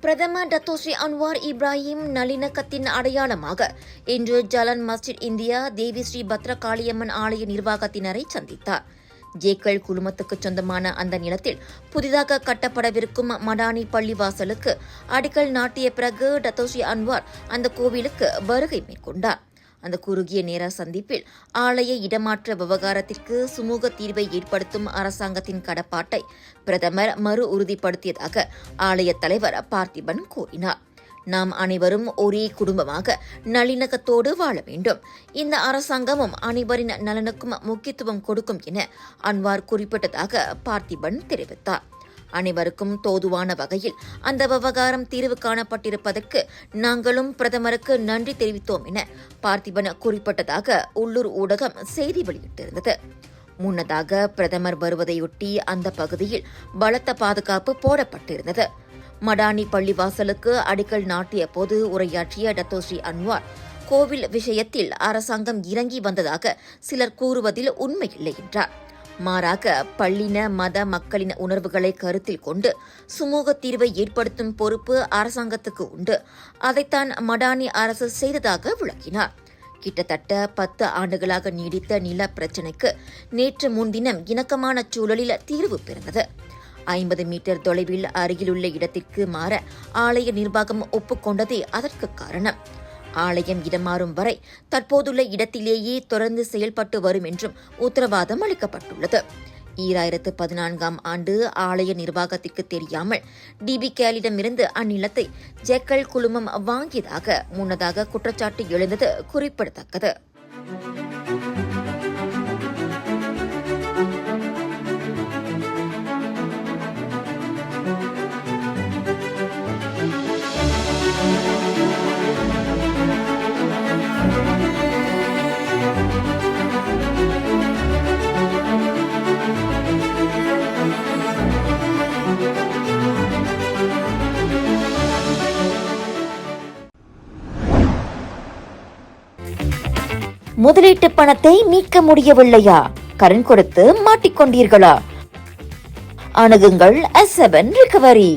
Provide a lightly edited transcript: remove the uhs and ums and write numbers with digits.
பிரதமர் Datuk Seri Anwar Ibrahim நல்லிணக்கத்தின் அடையாளமாக இன்று ஜலன் மஸ்ஜித் இந்தியா தேவி ஸ்ரீ பத்ரகாளியம்மன் ஆலய நிர்வாகத்தினரை சந்தித்தார். ஜேக்கல் குழுமத்துக்கு சொந்தமான அந்த நிலத்தில் புதிதாக கட்டப்படவிருக்கும் மடானி பள்ளிவாசலுக்கு அடிக்கல் நாட்டிய பிறகு டத்தோஸ்ரீ அன்வார் அந்த கோவிலுக்கு வருகை மேற்கொண்டார். அந்த குறுகிய நேர சந்திப்பில் ஆலய இடமாற்ற விவகாரத்திற்கு சுமூக தீர்வை ஏற்படுத்தும் அரசாங்கத்தின் கடப்பாட்டை பிரதமர் மறு உறுதிப்படுத்தியதாக ஆலய தலைவர் பார்த்திபன் கூறினார். நாம் அனைவரும் ஒரே குடும்பமாக நல்லிணக்கத்தோடு வாழ வேண்டும். இந்த அரசாங்கமும் அனைவரின் நலனுக்கும் முக்கியத்துவம் கொடுக்கும் என அன்வார் குறிப்பிட்டதாக பார்த்திபன் தெரிவித்தார். அனைவருக்கும் தோதுவான வகையில் அந்த விவகாரம் தீர்வு காணப்பட்டிருப்பதற்கு நாங்களும் பிரதமருக்கு நன்றி தெரிவித்தோம் என பார்த்திபன் குறிப்பிட்டதாக உள்ளூர் ஊடகம் செய்தி வெளியிட்டிருந்தது. முன்னதாக பிரதமர் வருவதையொட்டி அந்த பகுதியில் பலத்த பாதுகாப்பு போடப்பட்டிருந்தது. மடானி பள்ளிவாசலுக்கு அடிக்கல் நாட்டிய போது உரையாற்றிய டத்தோஸ்ரீ அன்வார், கோவில் விஷயத்தில் அரசாங்கம் இறங்கி வந்ததாக சிலர் கூறுவதில் உண்மையில்லை என்றார். மாறாக பள்ளின மத மக்களின் உணர்வுகளை கருத்தில் கொண்டு சுமூக தீர்வை ஏற்படுத்தும் பொறுப்பு அரசாங்கத்துக்கு உண்டு. அதைத்தான் மடானி அரசு செய்ததாக விளக்கினார். கிட்டத்தட்ட 10 ஆண்டுகளாக நீடித்த நில பிரச்சினைக்கு நேற்று முன்தினம் இணக்கமான சூழலில் தீர்வு பிறந்தது. 50 மீட்டர் தொலைவில் அருகிலுள்ள இடத்திற்கு மாற ஆலய நிர்வாகம் ஒப்புக்கொண்டதே அதற்கு காரணம். ஆலயம் இடமாறும் வரை தற்போதுள்ள இடத்திலேயே தொடர்ந்து செயல்பட்டு வரும் என்றும் உத்தரவாதம் அளிக்கப்பட்டுள்ளது. 2014ஆம் ஆண்டு ஆலய நிர்வாகத்திற்கு தெரியாமல் டிபிகேலிடமிருந்து அந்நிலத்தை ஜேக்கல் குழுமம் வாங்கியதாக முன்னதாக குற்றச்சாட்டு எழுந்தது குறிப்பிடத்தக்கது. முதலீட்டு பணத்தை மீட்க முடியவில்லையா? கடன் கொடுத்து மாட்டிக்கொண்டீர்களா? அணுகுங்கள் S7 ரிகவரி.